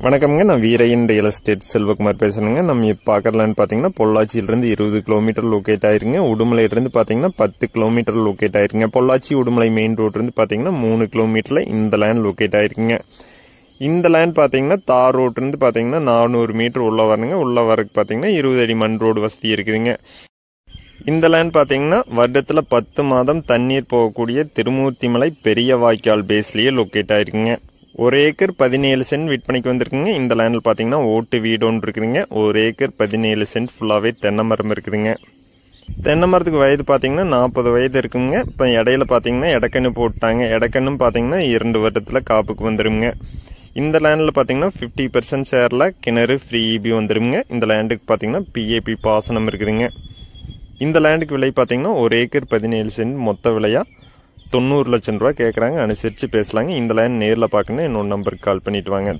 வணக்கம்ங்க. நான் Veeraiyan real estate Selvakumar பேசுறேங்க. நம்ம இப்போ பார்க்கலான்னு பார்த்தீங்கன்னா பொள்ளாச்சியிலிருந்து 20 கிலோமீட்டர் லொக்கேட் ஆயிருங்க. உடுமலையிலிருந்து பார்த்தீங்கன்னா 10 கிலோமீட்டர் லொக்கேட் ஆயிருங்க. பொள்ளாச்சி உடுமலை மெயின் ரோட் இருந்து பார்த்தீங்கன்னா 3 கிலோமீட்டர்ல இந்த லேண்ட் லொக்கேட் ஆயிருக்குங்க. இந்த லேண்ட் பார்த்தீங்கன்னா தார் ரோட் இருந்து பார்த்தீங்கன்னா 400 மீட்டர் உள்ள வரணுங்க. உள்ள வரக்கு பார்த்தீங்கன்னா 20 அடி மண் ரோடு வசதி இருக்குதுங்க. இந்த லேண்ட் பார்த்தீங்கன்னா வருடத்தில் 10 மாதம் தண்ணீர் போகக்கூடிய திருமூர்த்திமலை பெரிய வாய்க்கால் பேஸ்லேயே லொக்கேட் ஆயிருக்குங்க. 1 ஏக்கர் 17 சென்ட் விற்பனைக்கு வந்திருக்குங்க. இந்த லேண்டில் பார்த்தீங்கன்னா ஓட்டு வீடு ஒன்று இருக்குதுங்க. 1 ஏக்கர் 17 சென்ட் ஃபுல்லாகவே தென்னை மரம் இருக்குதுங்க. தென்னை மரத்துக்கு வயது பார்த்தீங்கன்னா 40 வயது இருக்குங்க. இப்போ இடையில பார்த்தீங்கன்னா இடக்கண்ணு போட்டாங்க. இடக்கண்ணும் பார்த்தீங்கன்னா 2 வருடத்தில் காப்புக்கு வந்துருங்க. இந்த லேண்டில் பார்த்தீங்கன்னா 50% ஷேரில் கிணறு ஃப்ரீ இபி வந்துருங்க. இந்த லேண்டுக்கு பார்த்தீங்கன்னா பிஏபி பாசனம் இருக்குதுங்க. இந்த லேண்டுக்கு விலை பார்த்தீங்கன்னா 1 ஏக்கர் 17 சென்ட் மொத்த விலையாக 90 லட்சம் ரூபா கேட்குறாங்க. அனுசரித்து பேசலாங்க. இந்த லேண்ட் நேரில் பார்க்கணும் என்னோட நம்பருக்கு கால் பண்ணிட்டு வாங்க.